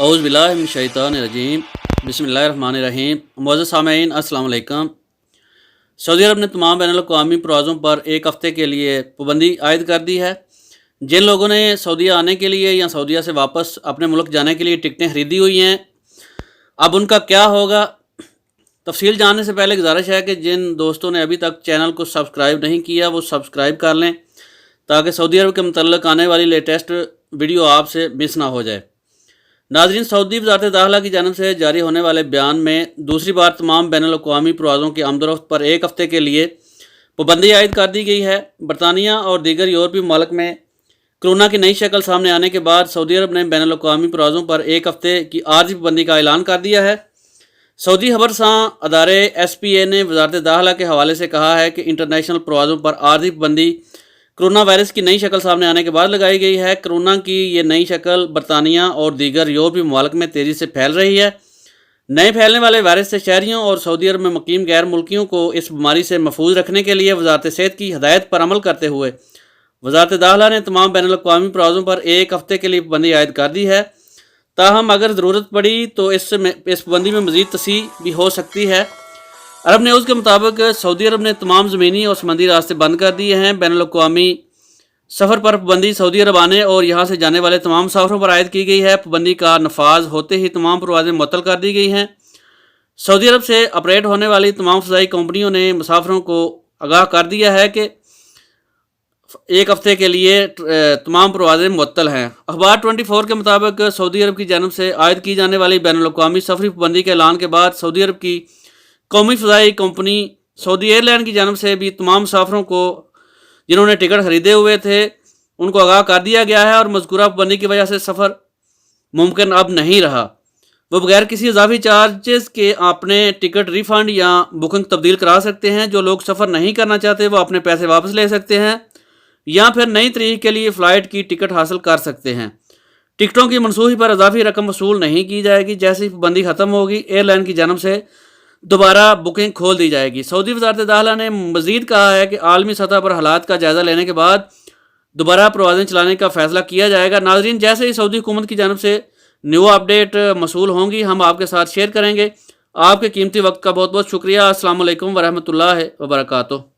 اعوذ باللہ من الشیطان الرجیم بسم اللہ الرحمن الرحیم۔ معزز سامعین السلام علیکم۔ سعودی عرب نے تمام بین الاقوامی پروازوں پر ایک ہفتے کے لیے پابندی عائد کر دی ہے۔ جن لوگوں نے سعودیہ آنے کے لیے یا سعودیہ سے واپس اپنے ملک جانے کے لیے ٹکٹیں خریدی ہوئی ہیں، اب ان کا کیا ہوگا؟ تفصیل جاننے سے پہلے گزارش ہے کہ جن دوستوں نے ابھی تک چینل کو سبسکرائب نہیں کیا وہ سبسکرائب کر لیں تاکہ سعودی عرب کے متعلق آنے والی لیٹسٹ ویڈیو آپ سے مس نہ ہو جائے۔ ناظرین، سعودی وزارت داخلہ کی جانب سے جاری ہونے والے بیان میں دوسری بار تمام بین الاقوامی پروازوں کی آمد و رفت پر ایک ہفتے کے لیے پابندی عائد کر دی گئی ہے۔ برطانیہ اور دیگر یورپی ممالک میں کرونا کی نئی شکل سامنے آنے کے بعد سعودی عرب نے بین الاقوامی پروازوں پر ایک ہفتے کی عارضی پابندی کا اعلان کر دیا ہے۔ سعودی خبرساں ادارے SPA نے وزارت داخلہ کے حوالے سے کہا ہے کہ انٹرنیشنل پروازوں پر عارضی پابندی کرونا وائرس کی نئی شکل سامنے آنے کے بعد لگائی گئی ہے۔ کرونا کی یہ نئی شکل برطانیہ اور دیگر یورپی ممالک میں تیزی سے پھیل رہی ہے۔ نئے پھیلنے والے وائرس سے شہریوں اور سعودی عرب میں مقیم غیر ملکیوں کو اس بیماری سے محفوظ رکھنے کے لیے وزارت صحت کی ہدایت پر عمل کرتے ہوئے وزارت داخلہ نے تمام بین الاقوامی پروازوں پر ایک ہفتے کے لیے پابندی عائد کر دی ہے۔ تاہم اگر ضرورت پڑی تو اس پابندی میں مزید توسیع بھی ہو سکتی ہے۔ عرب نیوز کے مطابق سعودی عرب نے تمام زمینی اور سمندری راستے بند کر دیے ہیں۔ بین الاقوامی سفر پر پابندی سعودی عرب آنے اور یہاں سے جانے والے تمام مسافروں پر عائد کی گئی ہے۔ پابندی کا نفاذ ہوتے ہی تمام پروازیں معطل کر دی گئی ہیں۔ سعودی عرب سے آپریٹ ہونے والی تمام فضائی کمپنیوں نے مسافروں کو آگاہ کر دیا ہے کہ ایک ہفتے کے لیے تمام پروازیں معطل ہیں۔ اخبار 24 کے مطابق سعودی عرب کی جانب سے عائد کی جانے والی بین الاقوامی سفری پابندی کے اعلان کے بعد سعودی عرب کی قومی فضائی کمپنی سعودی ایئر لائن کی جانب سے بھی تمام مسافروں کو جنہوں نے ٹکٹ خریدے ہوئے تھے ان کو آگاہ کر دیا گیا ہے اور مذکورہ پابندی کی وجہ سے سفر ممکن اب نہیں رہا۔ وہ بغیر کسی اضافی چارجز کے اپنے ٹکٹ ری فنڈ یا بکنگ تبدیل کرا سکتے ہیں۔ جو لوگ سفر نہیں کرنا چاہتے وہ اپنے پیسے واپس لے سکتے ہیں یا پھر نئی تاریخ کے لیے فلائٹ کی ٹکٹ حاصل کر سکتے ہیں۔ ٹکٹوں کی منسوخی پر اضافی رقم وصول نہیں کی جائے گی۔ جیسے ہی پابندی ختم ہوگی ایئر لائن کی جانب سے دوبارہ بکنگ کھول دی جائے گی۔ سعودی وزارت داخلہ نے مزید کہا ہے کہ عالمی سطح پر حالات کا جائزہ لینے کے بعد دوبارہ پروازیں چلانے کا فیصلہ کیا جائے گا۔ ناظرین، جیسے ہی سعودی حکومت کی جانب سے نیو اپڈیٹ موصول ہوں گی ہم آپ کے ساتھ شیئر کریں گے۔ آپ کے قیمتی وقت کا بہت بہت شکریہ۔ السلام علیکم ورحمۃ اللہ وبرکاتہ۔